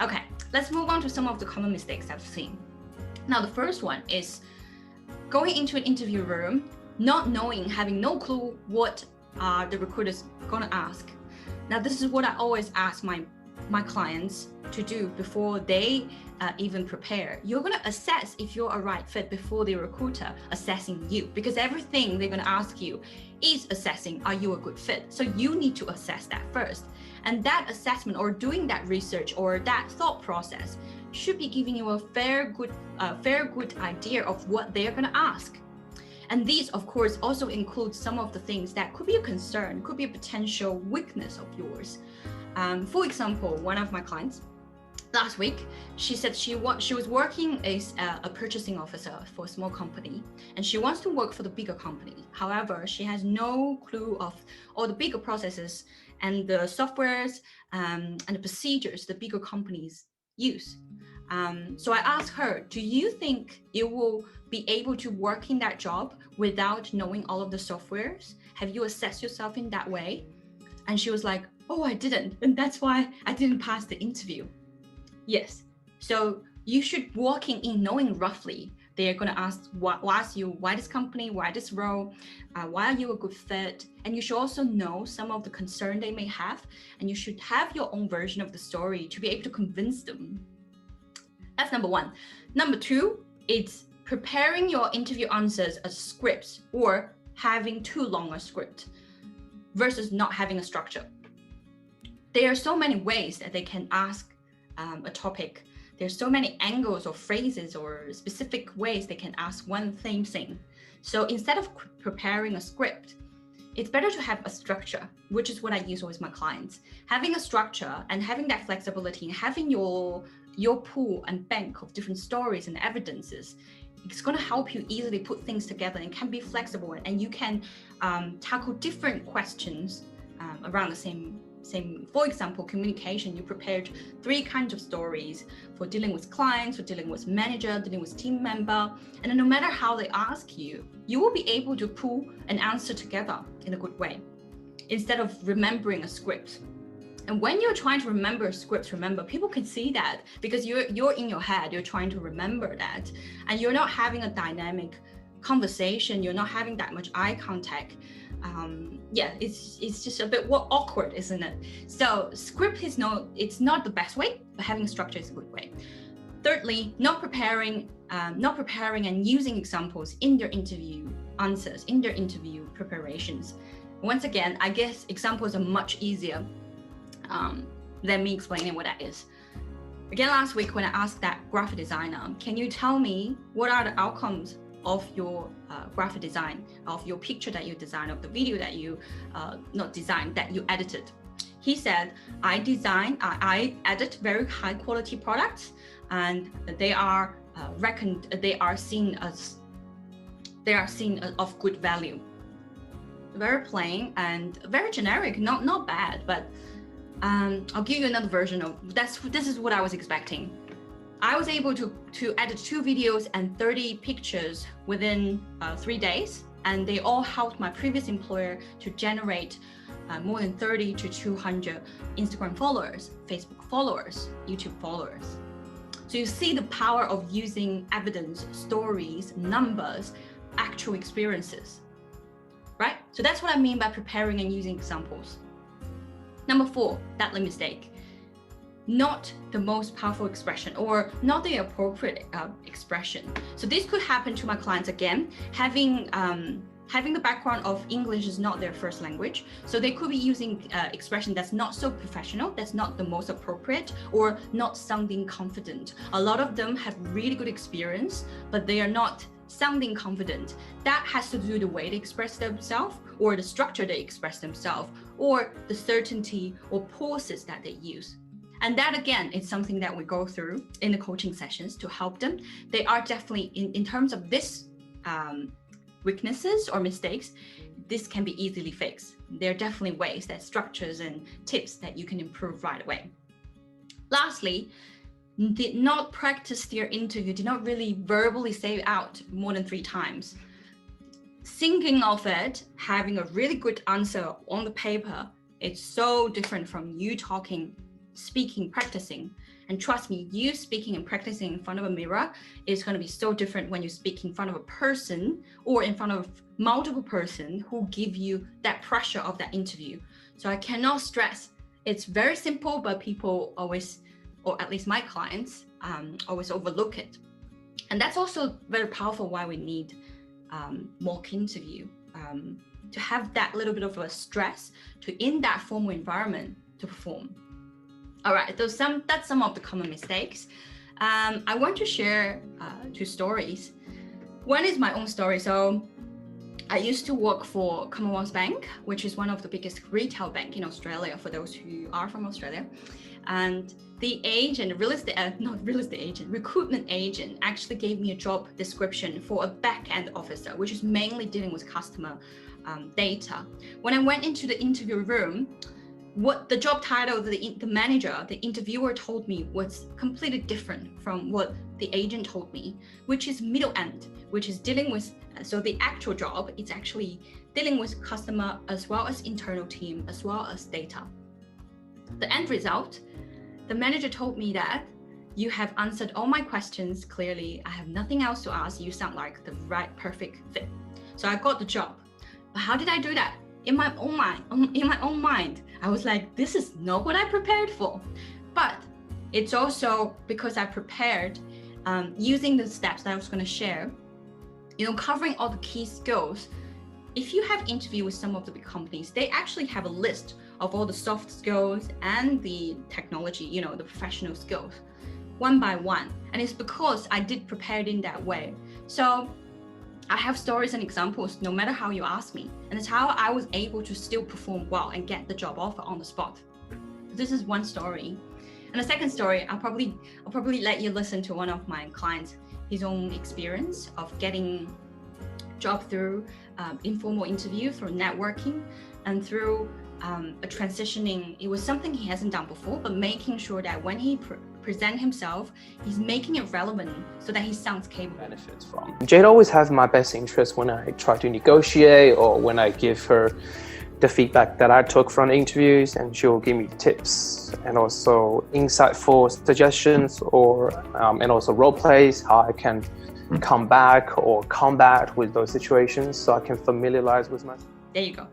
Okay, let's move on to some of the common mistakes I've seen. Now, the first one is going into an interview room, not knowing, having no clue what the recruiter's gonna ask. Now, this is what I always ask my clients to do before they even prepare. You're gonna assess if you're a right fit before the recruiter assessing you, because everything they're gonna ask you is assessing, are you a good fit? So you need to assess that first. And that assessment or doing that research or that thought process should be giving you a fair good idea of what they're gonna ask. And these, of course, also include some of the things that could be a concern, could be a potential weakness of yours. For example, one of my clients last week, she said she was working as a purchasing officer for a small company, and she wants to work for the bigger company. However, she has no clue of all the bigger processes and the softwares and the procedures the bigger companies use. So I asked her, do you think you will be able to work in that job without knowing all of the softwares? Have you assessed yourself in that way? And she was like, oh, I didn't. And that's why I didn't pass the interview. Yes. So you should walk in knowing roughly. They're going to ask you, why this company, why this role, why are you a good fit? And you should also know some of the concern they may have. And you should have your own version of the story to be able to convince them. That's number one. Number two, it's preparing your interview answers as scripts or having too long a script versus not having a structure. There are so many ways that they can ask a topic. There's so many angles or phrases or specific ways they can ask one same thing. So instead of preparing a script, it's better to have a structure, which is what I use with my clients. Having a structure and having that flexibility and having your pool and bank of different stories and evidences, it's going to help you easily put things together and can be flexible, and you can tackle different questions around the same. For example, communication, you prepared 3 kinds of stories for dealing with clients, for dealing with manager, dealing with team member. And then no matter how they ask you, you will be able to pull an answer together in a good way instead of remembering a script. And when you're trying to remember scripts, remember, people can see that because you're in your head, you're trying to remember that, and you're not having a dynamic conversation, you're not having that much eye contact. It's just a bit awkward, isn't it? So script is it's not the best way, but having a structure is a good way. Thirdly, not preparing and using examples in their interview answers, in their interview preparations. Once again, I guess examples are much easier than me explaining what that is. Again, last week when I asked that graphic designer, can you tell me what are the outcomes of your graphic design, of your picture that you designed, of the video that you that you edited? He said, I edit very high quality products, and they are seen of good value. Very plain and very generic, not bad, but I'll give you another version of this is what I was expecting. I was able to edit 2 videos and 30 pictures within 3 days, and they all helped my previous employer to generate more than 30 to 200 Instagram followers, Facebook followers, YouTube followers. So you see the power of using evidence, stories, numbers, actual experiences, right? So that's what I mean by preparing and using examples. Number 4, deadly mistake. Not the most powerful expression or not the appropriate expression. So this could happen to my clients again, having the background of English is not their first language. So they could be using expression that's not so professional, that's not the most appropriate, or not sounding confident. A lot of them have really good experience, but they are not sounding confident. That has to do with the way they express themselves, or the structure they express themselves, or the certainty or pauses that they use. And that, again, is something that we go through in the coaching sessions to help them. They are definitely, in terms of this weaknesses or mistakes, this can be easily fixed. There are definitely ways, that structures and tips that you can improve right away. Lastly, did not practice their interview, did not really verbally say it out more than 3 times. thinking of it, having a really good answer on the paper, it's so different from you talking, speaking, practicing. And trust me, you speaking and practicing in front of a mirror is going to be so different when you speak in front of a person or in front of multiple person who give you that pressure of that interview. So I cannot stress, it's very simple, but people always, or at least my clients, always overlook it. And that's also very powerful why we need mock interview, to have that little bit of a stress to in that formal environment to perform. All right, that's some of the common mistakes. I want to share 2 stories. One is my own story. So I used to work for Commonwealth Bank, which is one of the biggest retail bank in Australia for those who are from Australia. And the agent, recruitment agent actually gave me a job description for a back-end officer, which is mainly dealing with customer data. When I went into the interview room, what the job title, the manager, the interviewer told me was completely different from what the agent told me, which is middle end, which is dealing with, so the actual job is actually dealing with customer as well as internal team, as well as data. The end result, the manager told me that you have answered all my questions clearly. I have nothing else to ask. You sound like the right perfect fit. So I got the job. But how did I do that? In my own mind, I was like, this is not what I prepared for. But it's also because I prepared using the steps that I was going to share, covering all the key skills. If you have interviewed with some of the big companies, they actually have a list of all the soft skills and the technology, the professional skills, one by one. And it's because I did prepare it in that way. So I have stories and examples no matter how you ask me. And it's how I was able to still perform well and get the job offer on the spot. This is one story. And the second story, I'll probably let you listen to one of my clients, his own experience of getting job through informal interview, through networking, and through a transitioning. It was something he hasn't done before, but making sure that when he present himself, he's making it relevant so that he sounds capable. Benefits from. Jade always has my best interest when I try to negotiate or when I give her the feedback that I took from the interviews, and she'll give me tips and also insightful suggestions or and also role plays, how I can come back or combat with those situations so I can familiarize with myself. There you go.